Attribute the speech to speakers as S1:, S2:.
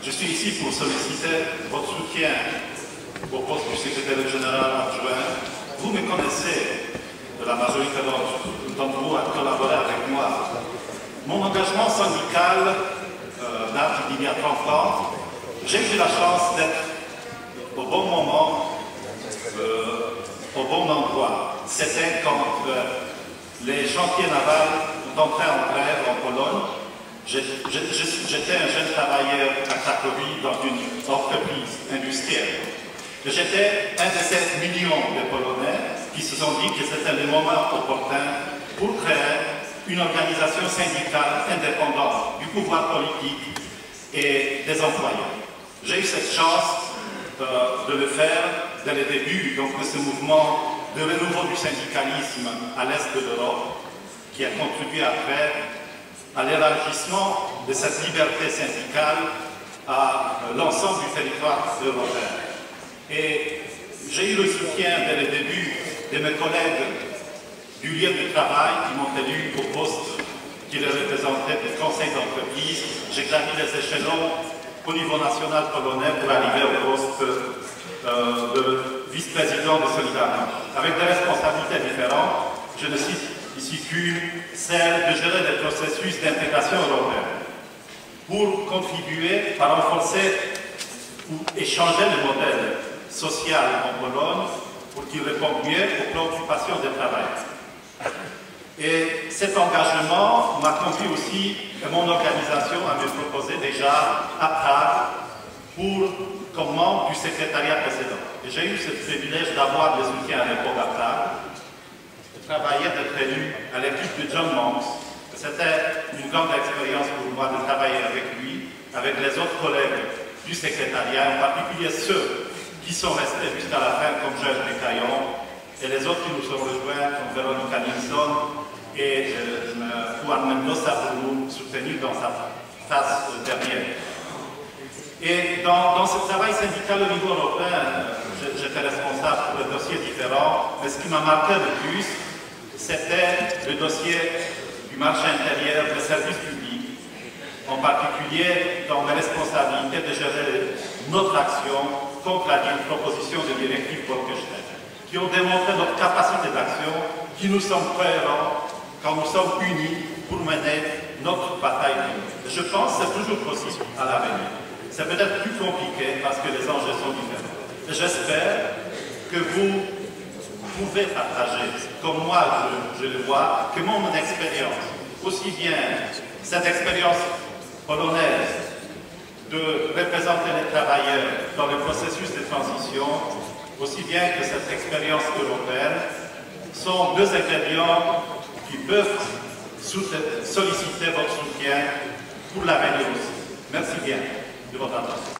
S1: Je suis ici pour solliciter votre soutien au poste du secrétaire général adjoint. Vous me connaissez, de la majorité d'entre vous à collaborer avec moi. Mon engagement syndical date d'il y a 30 ans. J'ai eu la chance d'être au bon moment, au bon endroit. C'était quand les chantiers navals sont entrés en grève en Pologne. J'étais un jeune travailleur à Cracovie dans une entreprise industrielle. J'étais un de ces millions de Polonais qui se sont dit que c'était le moment opportun pour créer une organisation syndicale indépendante du pouvoir politique et des employeurs. J'ai eu cette chance de le faire dès le début donc, de ce mouvement de renouveau du syndicalisme à l'est de l'Europe, qui a contribué après à l'élargissement de cette liberté syndicale à l'ensemble du territoire européen. Et j'ai eu le soutien dès le début de mes collègues du lieu de travail qui m'ont élu au poste qui les représentait du conseil d'entreprise. J'ai gravi les échelons au niveau national polonais pour arriver au poste de vice-président de Solidarność. Avec des responsabilités différentes, je ne cite ici qu'une, celle de gérer les processus d'intégration européenne pour contribuer à renforcer ou échanger le modèle social en Pologne pour qu'il réponde mieux aux préoccupations des travailleurs. Et cet engagement m'a conduit aussi à mon organisation à me proposer déjà à Prague comme membre du secrétariat précédent. Et j'ai eu ce privilège d'avoir des soutiens à l'époque à Prague, de travailler, d'être élu à l'équipe de John Monks. C'était une grande expérience pour moi de travailler avec lui, avec les autres collègues du secrétariat, en particulier ceux qui sont restés jusqu'à la fin, comme Georges Descaillons, et les autres qui nous sont rejoints, comme Véronica Nilsson et Juan Mendoza, pour nous soutenir dans sa phase dernière. Et dans ce travail syndical au niveau européen, j'étais responsable pour des dossiers différents, mais ce qui m'a marqué le plus, c'était le dossier du marché intérieur des services publics, en particulier dans mes responsabilités de gérer notre action contre la proposition de directive Bolkestein, qui ont démontré notre capacité d'action, qui nous sommes cohérents quand nous sommes unis pour mener notre bataille. Je pense que c'est toujours possible à l'avenir. C'est peut-être plus compliqué parce que les enjeux sont différents. J'espère que vous pouvez partager, comme moi je le vois, que mon expérience, aussi bien cette expérience polonaise de représenter les travailleurs dans le processus de transition, aussi bien que cette expérience européenne, sont deux ingrédients qui peuvent solliciter votre soutien pour l'avenir aussi. Merci bien de votre attention.